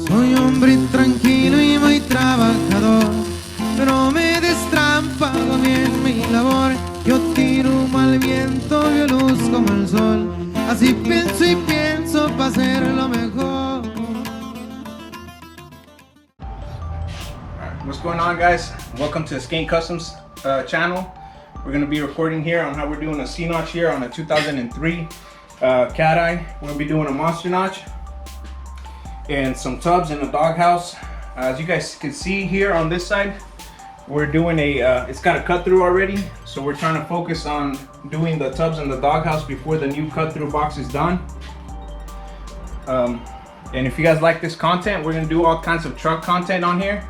Soy hombre tranquilo y muy trabajador, pero me destrampado bien mi labor. Yo tiro mal viento, yo luz como el sol. Así pienso y pienso para hacerlo mejor. What's going on, guys? Welcome to the Skate Customs channel. We're going to be recording here on how we're doing a C-notch here on a 2003 cat eye. We're going to be doing a monster notch and some tubs in a doghouse. As you guys can see here on this side, we're doing a it's got a cut through already, so we're trying to focus on doing the tubs in the doghouse before the new cut through box is done. And if you guys like this content, we're going to do all kinds of truck content on here.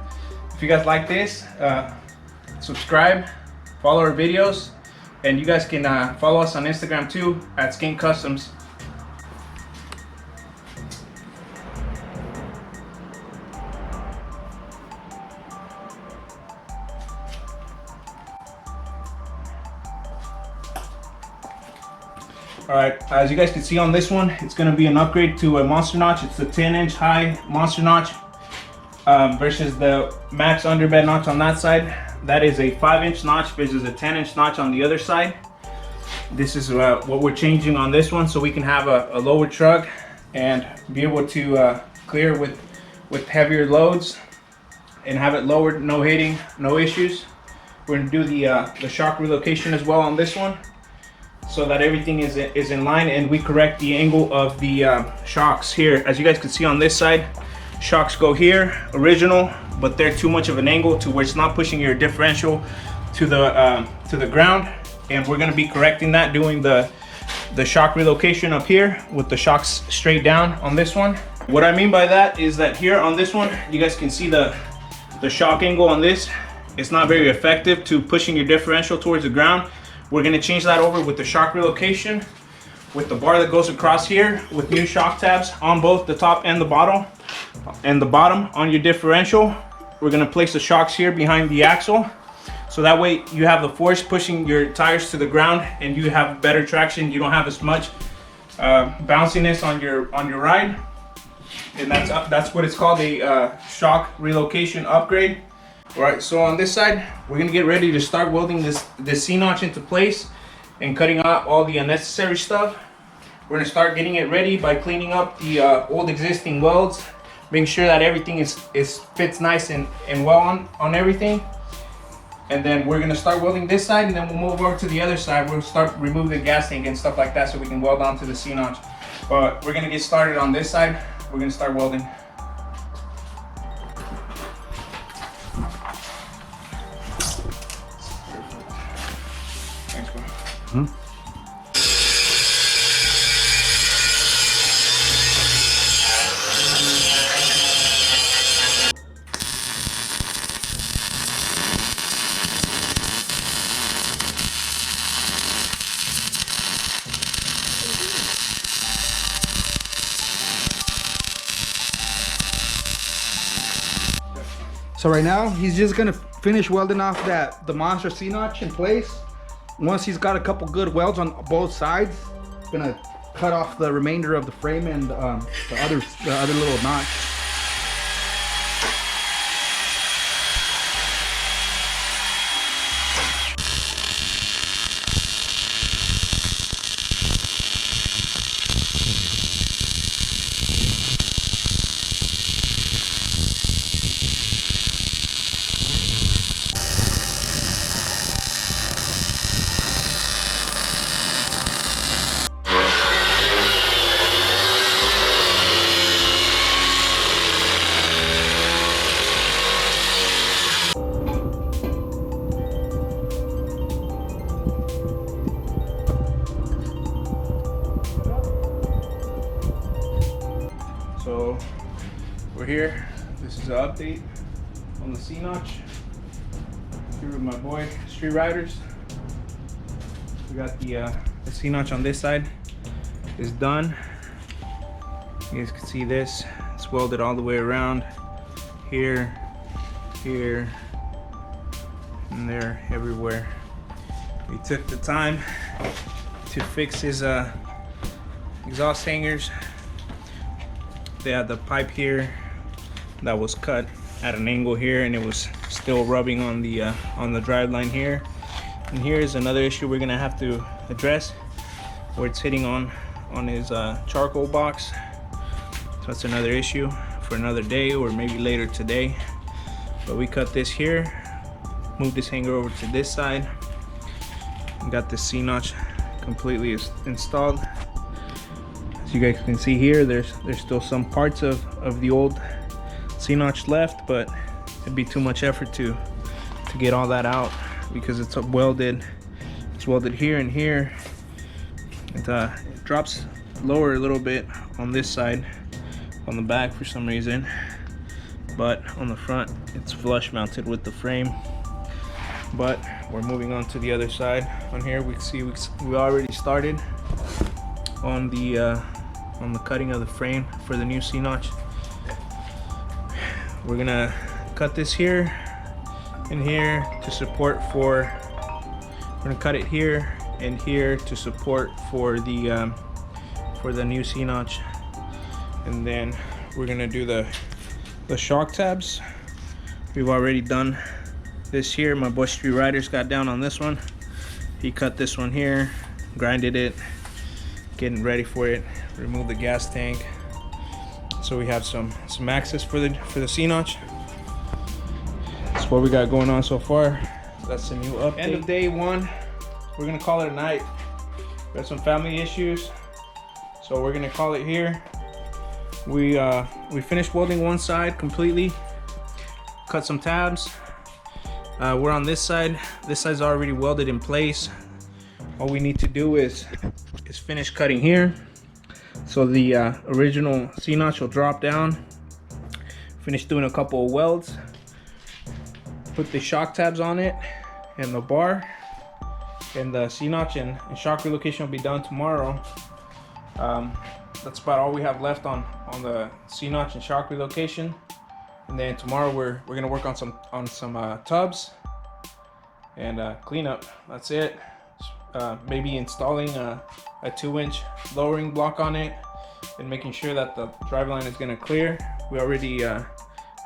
If you guys like this, subscribe, follow our videos, and you guys can follow us on Instagram too at Skate Customs. Alright, as you guys can see on this one, it's going to be an upgrade to a monster notch. It's a 10-inch high monster notch versus the max underbed notch on that side. That is a 5-inch notch versus a 10-inch notch on the other side. This is what we're changing on this one, so we can have a lower truck and be able to clear with heavier loads and have it lowered, no hitting, no issues. We're going to do the shock relocation as well on this one, so that everything is in line, and we correct the angle of the shocks here. As you guys can see on this side, shocks go here, original, but they're too much of an angle to where it's not pushing your differential to the ground, and we're going to be correcting that, doing the shock relocation up here with the shocks straight down on this one. What I mean by that is that here on this one, you guys can see the shock angle on this. It's not very effective to pushing your differential towards the ground. We're going to change that over with the shock relocation, with the bar that goes across here, with new shock tabs on both the top and the bottom on your differential. We're going to place the shocks here behind the axle, so that way you have the force pushing your tires to the ground and you have better traction. You don't have as much bounciness on your ride, and that's what it's called, a shock relocation upgrade. All right, so on this side, we're gonna get ready to start welding this C-notch into place and cutting out all the unnecessary stuff. We're gonna start getting it ready by cleaning up the old existing welds, making sure that everything fits nice and well on everything. And then we're gonna start welding this side, and then we'll move over to the other side. We'll start removing the gas tank and stuff like that, so we can weld onto the C-notch. But we're gonna get started on this side. We're gonna start welding. So right now he's just gonna finish welding off the monster C-notch in place. Once he's got a couple good welds on both sides, gonna cut off the remainder of the frame and the other little notch. So we're here. This is an update on the C-notch. Here with my boy Street Riders. We got the C-notch on this side is done. You guys can see this. It's welded all the way around. Here, here, and there, everywhere. We took the time to fix his exhaust hangers. They had the pipe here that was cut at an angle here, and it was still rubbing on the drive line here. And here's another issue we're gonna have to address, where it's hitting on his charcoal box. So that's another issue for another day, or maybe later today. But we cut this here, moved this hanger over to this side, and got this C-notch completely installed. As you guys can see here, there's still some parts of the old C-notch left, but it'd be too much effort to get all that out, because it's welded. It's welded here and here. It drops lower a little bit on this side, on the back for some reason, but on the front it's flush mounted with the frame. But we're moving on to the other side. On here we see we already started on the cutting of the frame for the new C-notch. We're gonna cut this here and here to support for, we're gonna cut it here and here to support for the new C-notch. And then we're gonna do the shock tabs. We've already done this here. My boy Street Riders got down on this one. He cut this one here, grinded it, getting ready for it, remove the gas tank. So we have some access for the C-notch. That's what we got going on so far. That's the new update. End of day one. We're gonna call it a night. We have some family issues, so we're gonna call it here. We finished welding one side completely, cut some tabs. We're on this side. This side's already welded in place. All we need to do is finish cutting here, so the original C-notch will drop down. Finish doing a couple of welds, put the shock tabs on it and the bar, and the C-notch and shock relocation will be done tomorrow. That's about all we have left on the C-notch and shock relocation. And then tomorrow we're gonna work on some tubs and cleanup. That's it. Maybe installing a 2-inch lowering block on it and making sure that the driveline is gonna clear. We already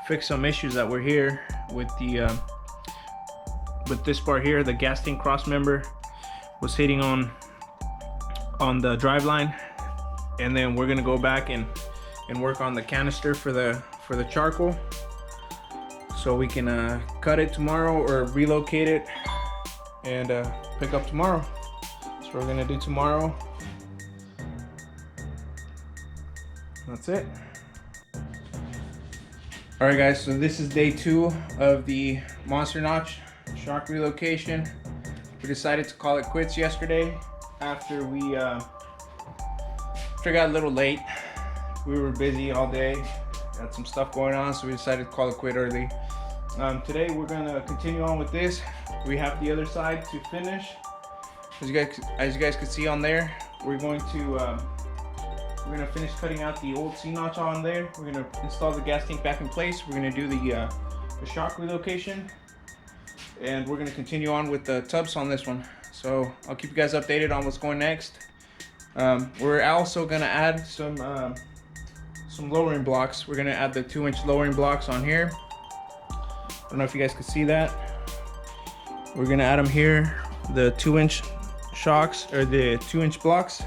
fixed some issues that were here with this part here. The gas tank cross member was hitting on the driveline, and then we're gonna go back and work on the canister for the charcoal, so we can cut it tomorrow or relocate it and pick up tomorrow. So we're gonna do tomorrow. That's it. All right, guys, so this is day 2 of the Monster Notch shock relocation. We decided to call it quits yesterday after we got a little late. We were busy all day, had some stuff going on, so we decided to call it quit early. Today we're gonna continue on with this. We have the other side to finish. As you guys can see on there, we're gonna finish cutting out the old C-notch on there. We're gonna install the gas tank back in place. We're gonna do the shock relocation, and we're gonna continue on with the tubs on this one. So I'll keep you guys updated on what's going next. We're also gonna add some lowering blocks. We're gonna add the 2-inch lowering blocks on here. I don't know if you guys can see that. We're gonna add them here, the 2-inch shocks, or the 2-inch blocks,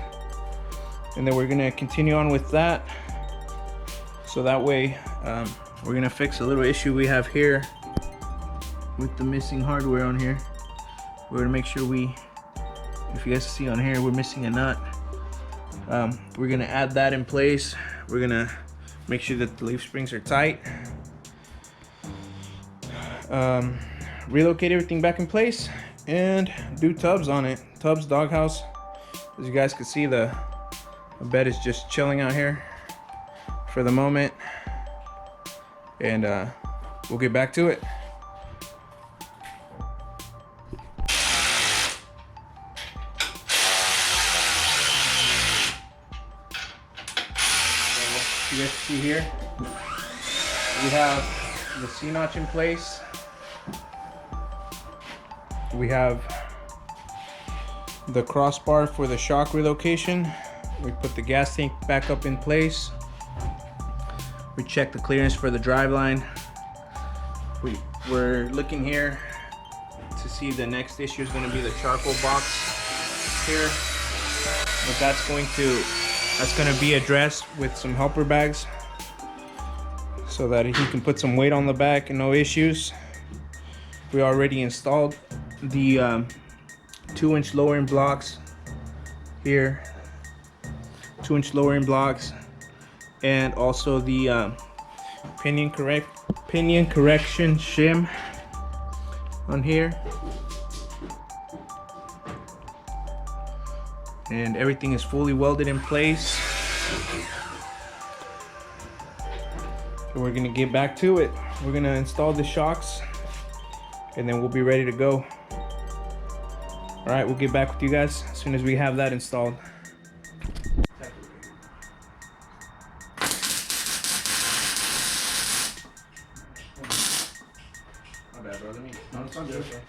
and then we're gonna continue on with that. So that way, we're gonna fix a little issue we have here with the missing hardware on here. We're gonna make sure if you guys see on here, we're missing a nut. We're gonna add that in place. We're gonna make sure that the leaf springs are tight. Relocate everything back in place and do tubs on it. Tubs, doghouse. As you guys can see, the bed is just chilling out here for the moment, and we'll get back to it. You guys see here, we have the C-notch in place. We have the crossbar for the shock relocation. We put the gas tank back up in place. We checked the clearance for the drive line. We're looking here to see the next issue is going to be the charcoal box here, but that's going to be addressed with some helper bags so that he can put some weight on the back and no issues. We already installed the 2-inch lowering blocks here, 2-inch lowering blocks, and also the pinion correction shim on here, and everything is fully welded in place. So we're gonna get back to it. We're gonna install the shocks and then we'll be ready to go. All right, we'll get back with you guys as soon as we have that installed. My bad, bro. No, it's all good. Okay.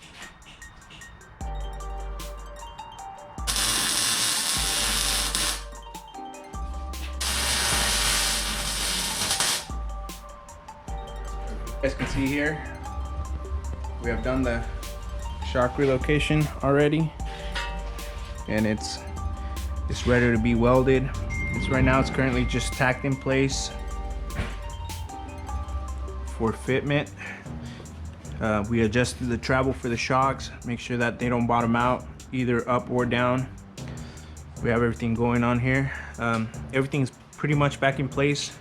You guys can see here, we have done the shock relocation already, and it's ready to be welded. Right now it's currently just tacked in place for fitment. We adjusted the travel for the shocks, make sure that they don't bottom out either up or down. We have everything going on here. Everything's pretty much back in place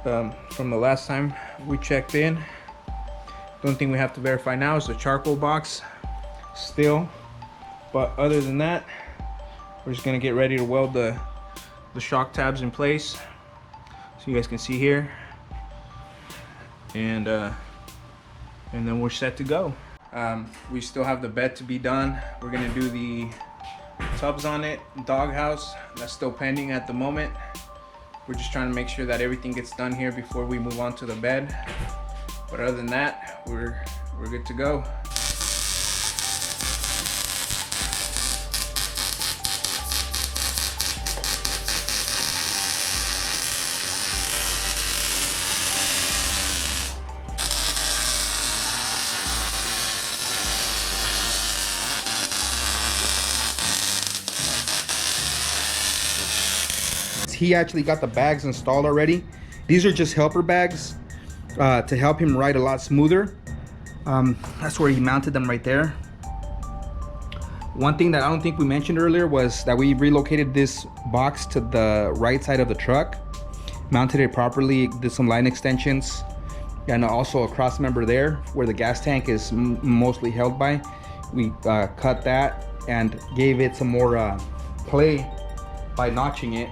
from the last time we checked in. The only thing we have to verify now is the charcoal box still, but other than that, we're just gonna get ready to weld the shock tabs in place so you guys can see here, and then we're set to go. We still have the bed to be done. We're gonna do the tubs on it, doghouse. That's still pending at the moment. We're just trying to make sure that everything gets done here before we move on to the bed. But other than that, we're good to go. He actually got the bags installed already. These are just helper bags to help him ride a lot smoother. That's where he mounted them right there. One thing that I don't think we mentioned earlier was that we relocated this box to the right side of the truck, mounted it properly, did some line extensions, and also a cross member there where the gas tank is mostly held by. We cut that and gave it some more play by notching it.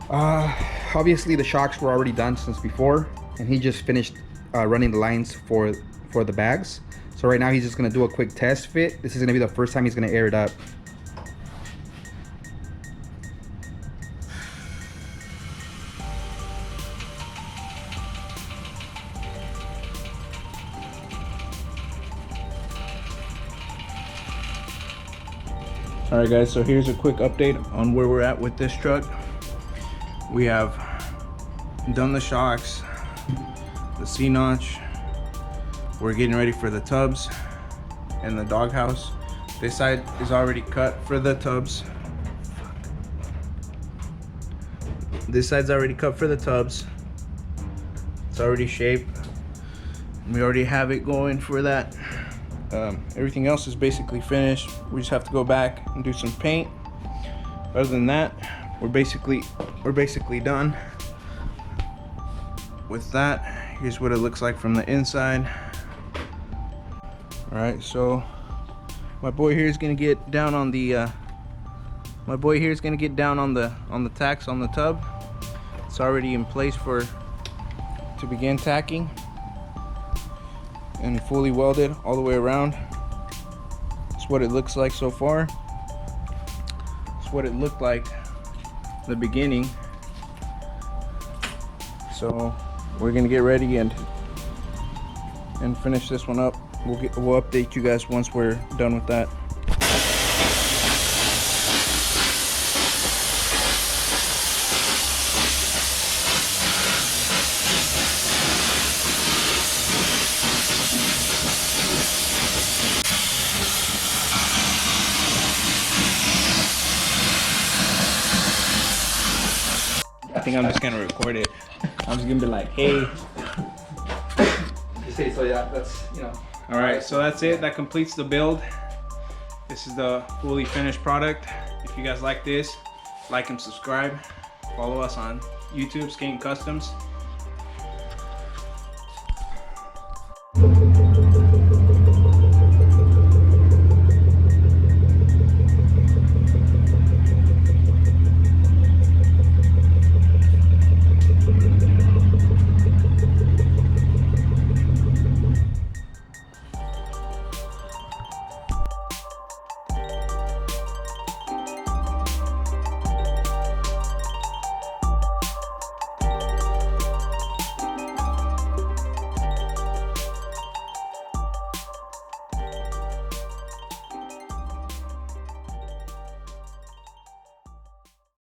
Obviously the shocks were already done since before, and he just finished running the lines for the bags. So right now he's just gonna do a quick test fit. This is gonna be the first time he's gonna air it up. All right guys, so here's a quick update on where we're at with this truck. We have done the shocks, the C-notch. We're getting ready for the tubs and the doghouse. This side is already cut for the tubs. This side's already cut for the tubs. It's already shaped. We already have it going for that. Everything else is basically finished. We just have to go back and do some paint. Other than that, we're basically done with that. Here's what it looks like from the inside. All right, so my boy here is gonna get down on the tacks on the tub. It's already in place to begin tacking, and fully welded all the way around. That's what it looks like so far. That's what it looked like in the beginning. So we're gonna get ready and finish this one up. We'll update you guys once we're done with that. think I'm just gonna record it. I'm just gonna be like, hey. So yeah, that's, you know. All right, so that's it. That completes the build. This is the fully finished product. If you guys like this, like and subscribe. Follow us on YouTube, Skating Customs.